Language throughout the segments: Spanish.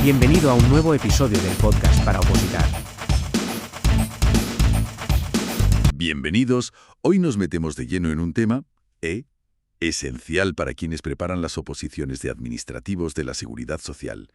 Bienvenido a un nuevo episodio del podcast para opositar. Bienvenidos. Hoy nos metemos de lleno en un tema esencial para quienes preparan las oposiciones de administrativos de la Seguridad Social.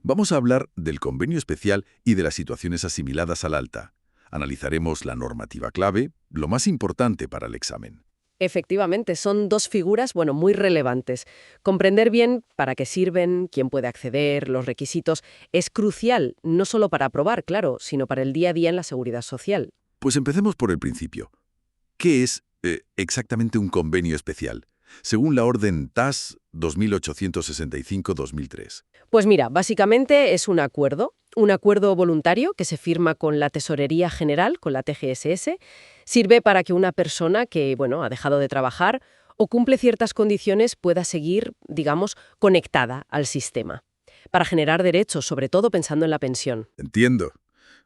Vamos a hablar del convenio especial y de las situaciones asimiladas al alta. Analizaremos la normativa clave, lo más importante para el examen. Efectivamente, son dos figuras, muy relevantes. Comprender bien para qué sirven, quién puede acceder, los requisitos, es crucial, no solo para aprobar, claro, sino para el día a día en la seguridad social. Pues empecemos por el principio. ¿Qué es exactamente un convenio especial? Según la Orden TAS 2865-2003. Pues mira, básicamente es un acuerdo voluntario que se firma con la Tesorería General, con la TGSS, sirve para que una persona que, ha dejado de trabajar o cumple ciertas condiciones pueda seguir, conectada al sistema, para generar derechos, sobre todo pensando en la pensión. Entiendo.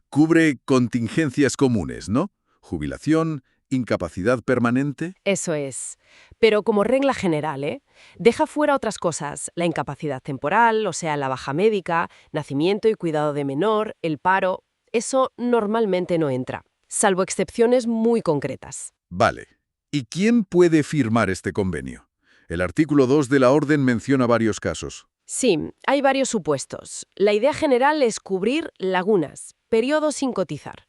Cubre contingencias comunes, ¿no? Jubilación, incapacidad permanente. Eso es. Pero como regla general, deja fuera otras cosas, la incapacidad temporal, o sea, la baja médica, nacimiento y cuidado de menor, el paro, eso normalmente no entra, salvo excepciones muy concretas. Vale. ¿Y quién puede firmar este convenio? El artículo 2 de la orden menciona varios casos. Sí, hay varios supuestos. La idea general es cubrir lagunas, periodos sin cotizar.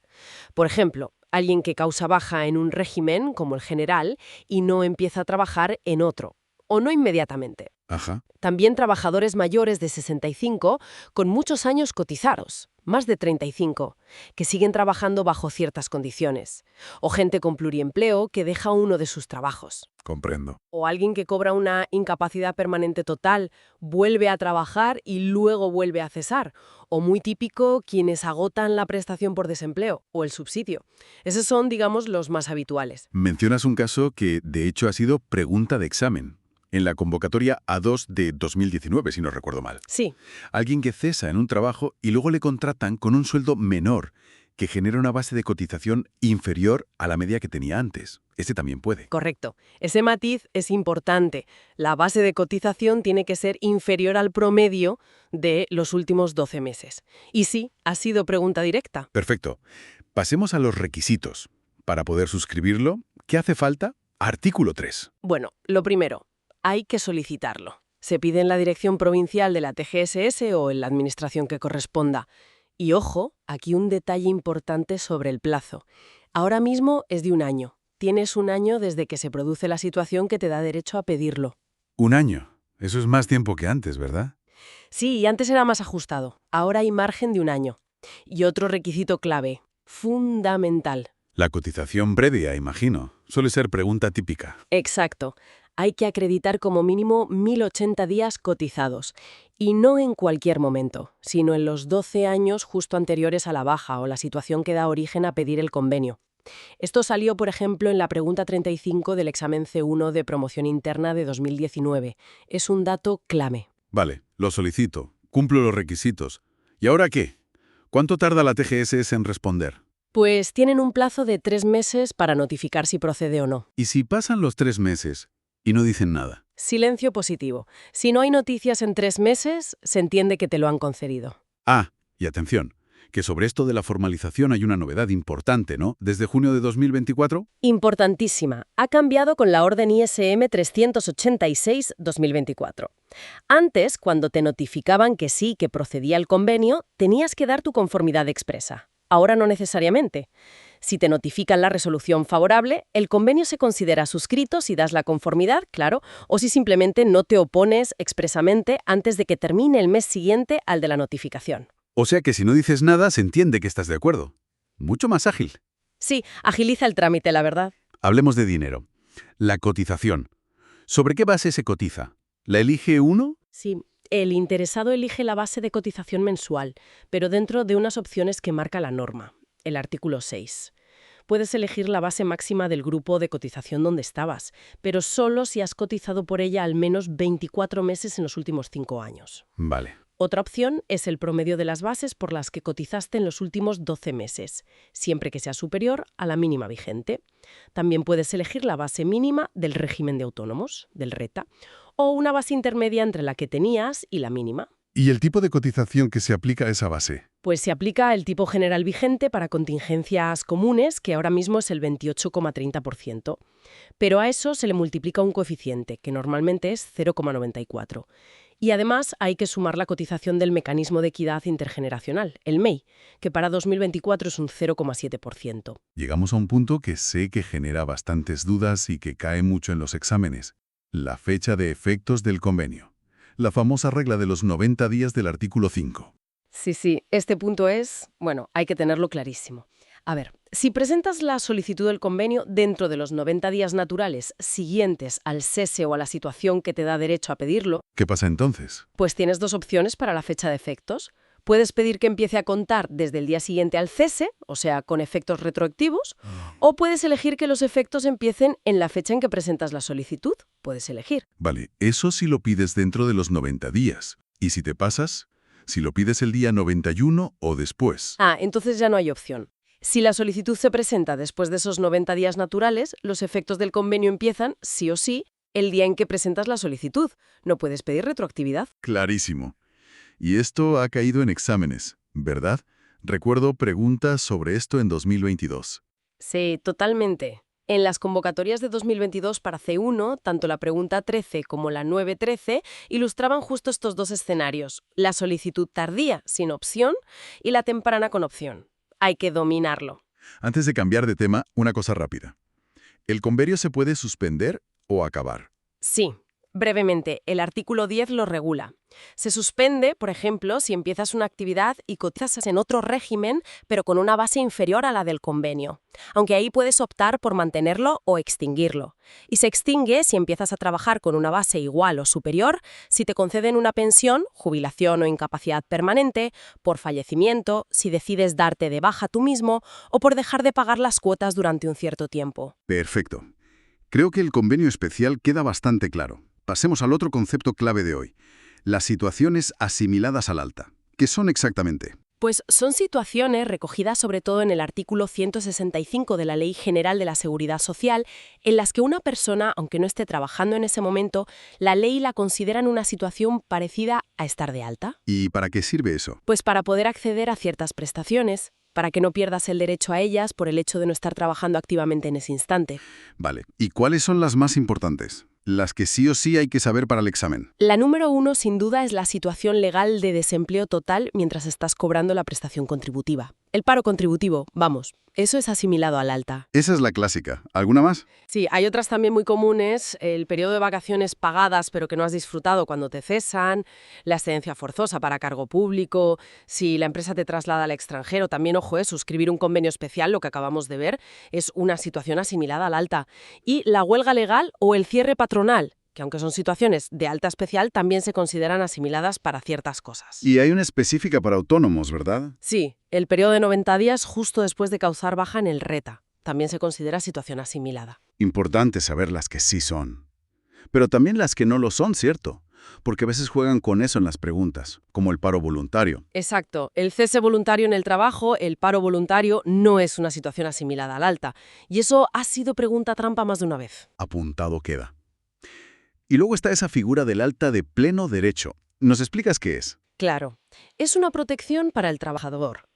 Por ejemplo, alguien que causa baja en un régimen, como el general, y no empieza a trabajar en otro, o no inmediatamente. Ajá. También trabajadores mayores de 65 con muchos años cotizados, más de 35, que siguen trabajando bajo ciertas condiciones. O gente con pluriempleo que deja uno de sus trabajos. Comprendo. O alguien que cobra una incapacidad permanente total, vuelve a trabajar y luego vuelve a cesar. O muy típico, quienes agotan la prestación por desempleo o el subsidio. Esos son, los más habituales. Mencionas un caso que, de hecho, ha sido pregunta de examen. En la convocatoria A2 de 2019, si no recuerdo mal. Sí. Alguien que cesa en un trabajo y luego le contratan con un sueldo menor, que genera una base de cotización inferior a la media que tenía antes. Ese también puede. Correcto. Ese matiz es importante. La base de cotización tiene que ser inferior al promedio de los últimos 12 meses. Y sí, ha sido pregunta directa. Perfecto. Pasemos a los requisitos. Para poder suscribirlo, ¿qué hace falta? Artículo 3. Bueno, lo primero, hay que solicitarlo. Se pide en la dirección provincial de la TGSS o en la administración que corresponda. Y ojo, aquí un detalle importante sobre el plazo. Ahora mismo es de 1 año. Tienes 1 año desde que se produce la situación que te da derecho a pedirlo. 1 año. Eso es más tiempo que antes, ¿verdad? Sí, y antes era más ajustado. Ahora hay margen de 1 año. Y otro requisito clave, fundamental. La cotización previa, imagino. Suele ser pregunta típica. Exacto. Hay que acreditar como mínimo 1.080 días cotizados. Y no en cualquier momento, sino en los 12 años justo anteriores a la baja o la situación que da origen a pedir el convenio. Esto salió, por ejemplo, en la pregunta 35 del examen C1 de promoción interna de 2019. Es un dato clave. Vale, lo solicito. Cumplo los requisitos. ¿Y ahora qué? ¿Cuánto tarda la TGSS en responder? Pues tienen un plazo de 3 meses para notificar si procede o no. ¿Y si pasan los 3 meses y no dicen nada? Silencio positivo. Si no hay noticias en 3 meses, se entiende que te lo han concedido. Ah, y atención, que sobre esto de la formalización hay una novedad importante, ¿no? Desde junio de 2024. Importantísima. Ha cambiado con la orden ISM 386-2024. Antes, cuando te notificaban que sí, que procedía el convenio, tenías que dar tu conformidad expresa. Ahora no necesariamente. Si te notifican la resolución favorable, el convenio se considera suscrito si das la conformidad, claro, o si simplemente no te opones expresamente antes de que termine el mes siguiente al de la notificación. O sea que si no dices nada, se entiende que estás de acuerdo. Mucho más ágil. Sí, agiliza el trámite, la verdad. Hablemos de dinero. La cotización. ¿Sobre qué base se cotiza? ¿La elige uno? Sí, el interesado elige la base de cotización mensual, pero dentro de unas opciones que marca la norma, el artículo 6. Puedes elegir la base máxima del grupo de cotización donde estabas, pero solo si has cotizado por ella al menos 24 meses en los últimos 5 años. Vale. Otra opción es el promedio de las bases por las que cotizaste en los últimos 12 meses, siempre que sea superior a la mínima vigente. También puedes elegir la base mínima del régimen de autónomos, del RETA, o una base intermedia entre la que tenías y la mínima. ¿Y el tipo de cotización que se aplica a esa base? Pues se aplica el tipo general vigente para contingencias comunes, que ahora mismo es el 28,30%. Pero a eso se le multiplica un coeficiente, que normalmente es 0,94. Y además hay que sumar la cotización del Mecanismo de Equidad Intergeneracional, el MEI, que para 2024 es un 0,7%. Llegamos a un punto que sé que genera bastantes dudas y que cae mucho en los exámenes. La fecha de efectos del convenio. La famosa regla de los 90 días del artículo 5. Sí, este punto es, bueno, hay que tenerlo clarísimo. A ver, si presentas la solicitud del convenio dentro de los 90 días naturales siguientes al cese o a la situación que te da derecho a pedirlo, ¿Qué pasa entonces? pues tienes dos opciones para la fecha de efectos. Puedes pedir que empiece a contar desde el día siguiente al cese, o sea, con efectos retroactivos, o puedes elegir que los efectos empiecen en la fecha en que presentas la solicitud. Puedes elegir. Vale, eso si lo pides dentro de los 90 días. ¿Y si te pasas? Si lo pides el día 91 o después. Entonces ya no hay opción. Si la solicitud se presenta después de esos 90 días naturales, los efectos del convenio empiezan, sí o sí, el día en que presentas la solicitud. No puedes pedir retroactividad. Clarísimo. Y esto ha caído en exámenes, ¿verdad? Recuerdo preguntas sobre esto en 2022. Sí, totalmente. En las convocatorias de 2022 para C1, tanto la pregunta 13 como la 913 ilustraban justo estos dos escenarios, la solicitud tardía, sin opción, y la temprana con opción. Hay que dominarlo. Antes de cambiar de tema, una cosa rápida. ¿El convenio se puede suspender o acabar? Sí. Brevemente, el artículo 10 lo regula. Se suspende, por ejemplo, si empiezas una actividad y cotizas en otro régimen, pero con una base inferior a la del convenio. Aunque ahí puedes optar por mantenerlo o extinguirlo. Y se extingue si empiezas a trabajar con una base igual o superior, si te conceden una pensión, jubilación o incapacidad permanente, por fallecimiento, si decides darte de baja tú mismo o por dejar de pagar las cuotas durante un cierto tiempo. Perfecto. Creo que el convenio especial queda bastante claro. Pasemos al otro concepto clave de hoy. Las situaciones asimiladas al alta. ¿Qué son exactamente? Pues son situaciones recogidas sobre todo en el artículo 165 de la Ley General de la Seguridad Social, en las que una persona, aunque no esté trabajando en ese momento, la ley la considera en una situación parecida a estar de alta. ¿Y para qué sirve eso? Pues para poder acceder a ciertas prestaciones, para que no pierdas el derecho a ellas por el hecho de no estar trabajando activamente en ese instante. Vale. ¿Y cuáles son las más importantes? Las que sí o sí hay que saber para el examen. La número 1, sin duda, es la situación legal de desempleo total mientras estás cobrando la prestación contributiva. El paro contributivo, vamos, eso es asimilado al alta. Esa es la clásica. ¿Alguna más? Sí, hay otras también muy comunes, el periodo de vacaciones pagadas pero que no has disfrutado cuando te cesan, la excedencia forzosa para cargo público, si la empresa te traslada al extranjero, también, ojo, suscribir un convenio especial, lo que acabamos de ver, es una situación asimilada al alta. Y la huelga legal o el cierre patronal, que aunque son situaciones de alta especial, también se consideran asimiladas para ciertas cosas. Y hay una específica para autónomos, ¿verdad? Sí, el periodo de 90 días justo después de causar baja en el RETA. También se considera situación asimilada. Importante saber las que sí son. Pero también las que no lo son, ¿cierto? Porque a veces juegan con eso en las preguntas, como el paro voluntario. Exacto. El cese voluntario en el trabajo, el paro voluntario, no es una situación asimilada al alta. Y eso ha sido pregunta trampa más de una vez. Apuntado queda. Y luego está esa figura del alta de pleno derecho. ¿Nos explicas qué es? Claro. Es una protección para el trabajador.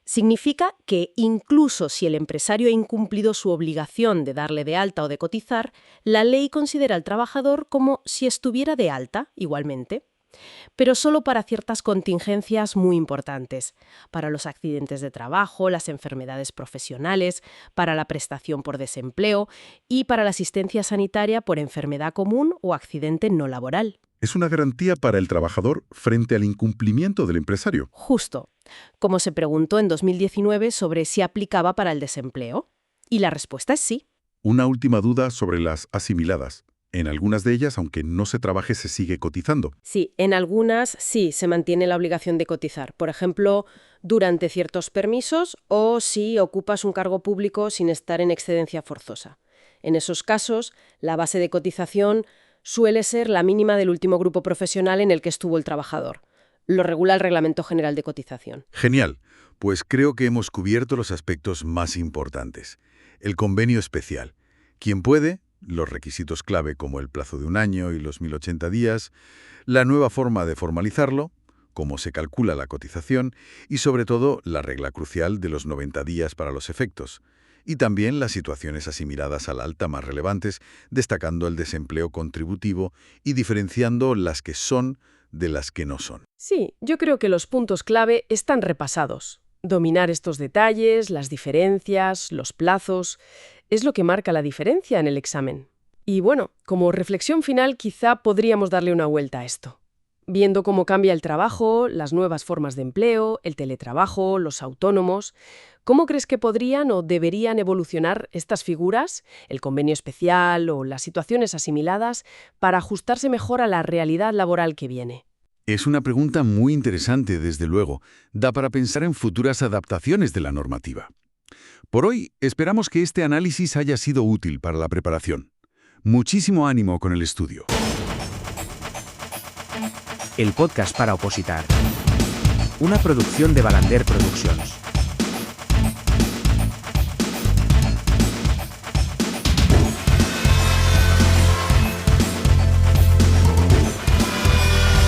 Significa que incluso si el empresario ha incumplido su obligación de darle de alta o de cotizar, la ley considera al trabajador como si estuviera de alta igualmente. Pero solo para ciertas contingencias muy importantes, para los accidentes de trabajo, las enfermedades profesionales, para la prestación por desempleo y para la asistencia sanitaria por enfermedad común o accidente no laboral. Es una garantía para el trabajador frente al incumplimiento del empresario. Justo, como se preguntó en 2019 sobre si aplicaba para el desempleo. Y la respuesta es sí. Una última duda sobre las asimiladas. En algunas de ellas, aunque no se trabaje, se sigue cotizando. Sí, en algunas sí se mantiene la obligación de cotizar. Por ejemplo, durante ciertos permisos o si ocupas un cargo público sin estar en excedencia forzosa. En esos casos, la base de cotización suele ser la mínima del último grupo profesional en el que estuvo el trabajador. Lo regula el Reglamento General de Cotización. Genial. Pues creo que hemos cubierto los aspectos más importantes. El convenio especial. ¿Quién puede? Los requisitos clave como el plazo de 1 año y los 1080 días, la nueva forma de formalizarlo, cómo se calcula la cotización y, sobre todo, la regla crucial de los 90 días para los efectos. Y también las situaciones asimiladas al alta más relevantes, destacando el desempleo contributivo y diferenciando las que son de las que no son. Sí, yo creo que los puntos clave están repasados. Dominar estos detalles, las diferencias, los plazos, es lo que marca la diferencia en el examen. Y bueno, como reflexión final, quizá podríamos darle una vuelta a esto. Viendo cómo cambia el trabajo, las nuevas formas de empleo, el teletrabajo, los autónomos, ¿cómo crees que podrían o deberían evolucionar estas figuras, el convenio especial o las situaciones asimiladas, para ajustarse mejor a la realidad laboral que viene? Es una pregunta muy interesante, desde luego. Da para pensar en futuras adaptaciones de la normativa. Por hoy, esperamos que este análisis haya sido útil para la preparación. Muchísimo ánimo con el estudio. El podcast para opositar. Una producción de Balander Productions.